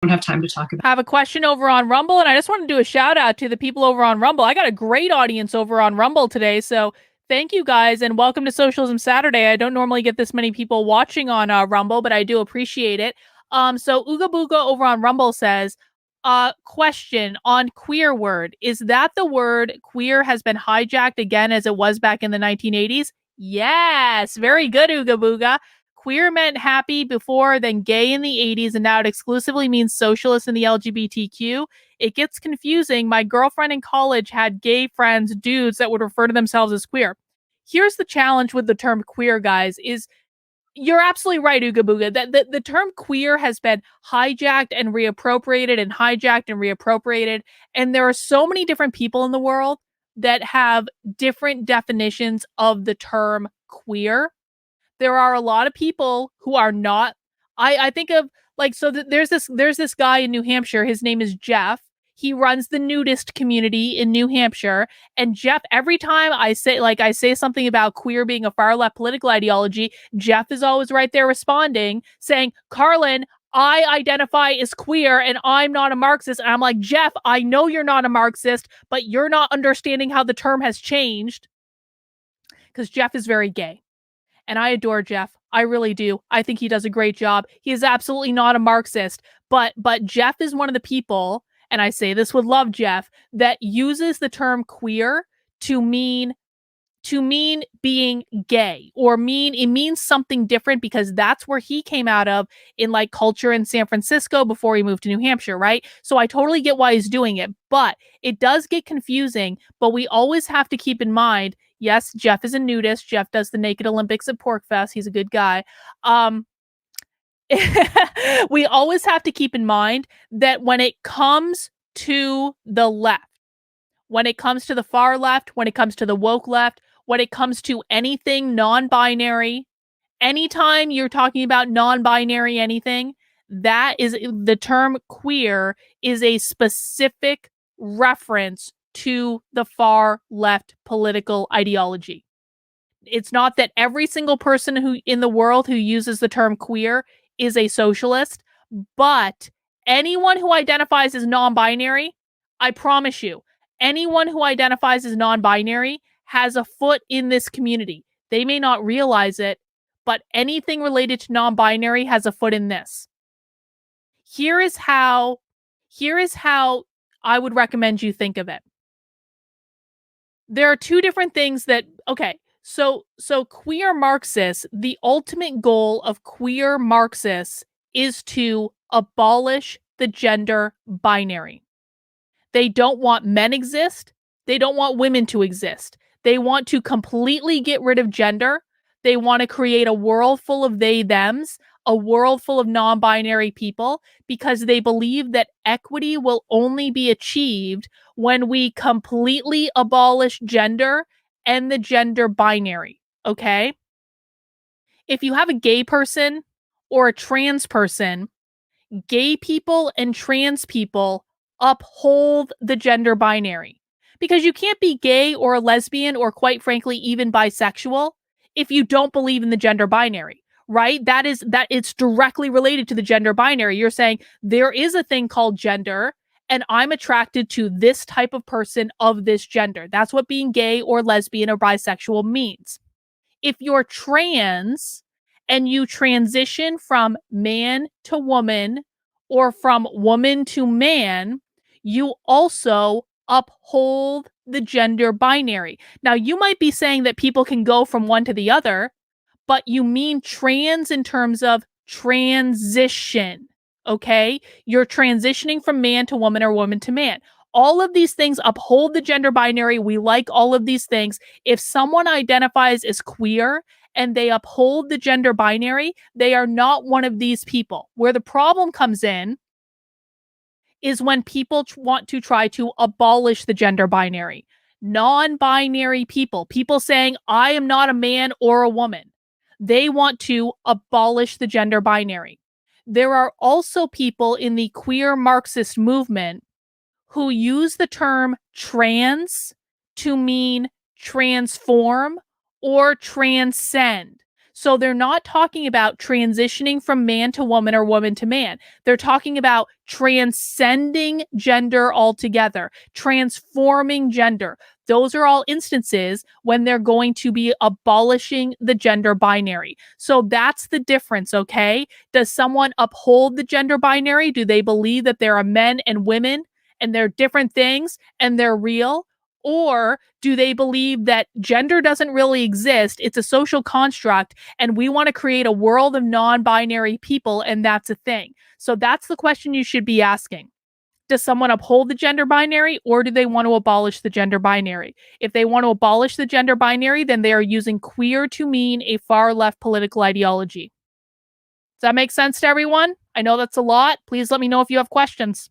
don't have time to talk about. I have a question over on Rumble, and I just want to do a shout out to the people over on Rumble. I got a great audience over on Rumble today, so thank you guys, and welcome to Socialism Saturday. I don't normally get this many people watching on Rumble, but I do appreciate it. So Ooga Booga over on Rumble says, question on queer word. Is that the word queer has been hijacked again as it was back in the 1980s? Yes, very good, Ooga Booga. Queer meant happy before, then gay in the 80s, and now it exclusively means socialist in the LGBTQ. It gets confusing. My girlfriend in college had gay friends, dudes that would refer to themselves as queer. Here's the challenge with the term queer, guys, is you're absolutely right, Ooga Booga, that the term queer has been hijacked and reappropriated and hijacked and reappropriated. And there are so many different people in the world that have different definitions of the term queer. There are a lot of people who are not. I think of like so there's this guy in New Hampshire. His name is Jeff. He runs the nudist community in New Hampshire. And Jeff, every time I say something about queer being a far left political ideology, Jeff is always right there responding, saying, Carlin, I identify as queer and I'm not a Marxist. And I'm like, Jeff, I know you're not a Marxist, but you're not understanding how the term has changed. Because Jeff is very gay. And I adore Jeff. I really do. I think he does a great job. He is absolutely not a Marxist, but Jeff is one of the people, and I say this with love, Jeff, that uses the term queer to mean being gay, or it means something different because that's where he came out of in like culture in San Francisco before he moved to New Hampshire, right? So I totally get why he's doing it, but it does get confusing. But we always have to keep in mind, yes, Jeff is a nudist. Jeff does the Naked Olympics at Porkfest. He's a good guy. We always have to keep in mind that when it comes to the left, when it comes to the far left, when it comes to the woke left, when it comes to anything non-binary, anytime you're talking about non-binary anything, that is the term queer is a specific reference to the far left political ideology. It's not that every single person who in the world who uses the term queer is a socialist, but anyone who identifies as non-binary, I promise you, anyone who identifies as non-binary has a foot in this community. They may not realize it, but anything related to non-binary has a foot in this. Here is how I would recommend you think of it. There are two different things that, okay, so queer Marxists, the ultimate goal of queer Marxists is to abolish the gender binary. They don't want men exist. They don't want women to exist. They want to completely get rid of gender. They want to create a world full of they, thems, a world full of non-binary people, because they believe that equity will only be achieved when we completely abolish gender and the gender binary, okay? If you have a gay person or a trans person, gay people and trans people uphold the gender binary. Because you can't be gay or a lesbian or, quite frankly, even bisexual if you don't believe in the gender binary, right? That it's directly related to the gender binary. You're saying there is a thing called gender and I'm attracted to this type of person of this gender. That's what being gay or lesbian or bisexual means. If you're trans and you transition from man to woman or from woman to man, you also uphold the gender binary. Now, you might be saying that people can go from one to the other, but you mean trans in terms of transition, okay? You're transitioning from man to woman or woman to man. All of these things uphold the gender binary. We like all of these things. If someone identifies as queer and they uphold the gender binary, they are not one of these people. Where the problem comes in is when people want to try to abolish the gender binary. Non-binary people saying, I am not a man or a woman. They want to abolish the gender binary. There are also people in the queer Marxist movement who use the term trans to mean transform or transcend. So they're not talking about transitioning from man to woman or woman to man. They're talking about transcending gender altogether, transforming gender. Those are all instances when they're going to be abolishing the gender binary. So that's the difference, okay? Does someone uphold the gender binary? Do they believe that there are men and women and they're different things and they're real? Or do they believe that gender doesn't really exist? It's a social construct, and we want to create a world of non binary people, and that's a thing. So that's the question you should be asking. Does someone uphold the gender binary, or do they want to abolish the gender binary? If they want to abolish the gender binary, then they are using queer to mean a far left political ideology. Does that make sense to everyone? I know that's a lot. Please let me know if you have questions.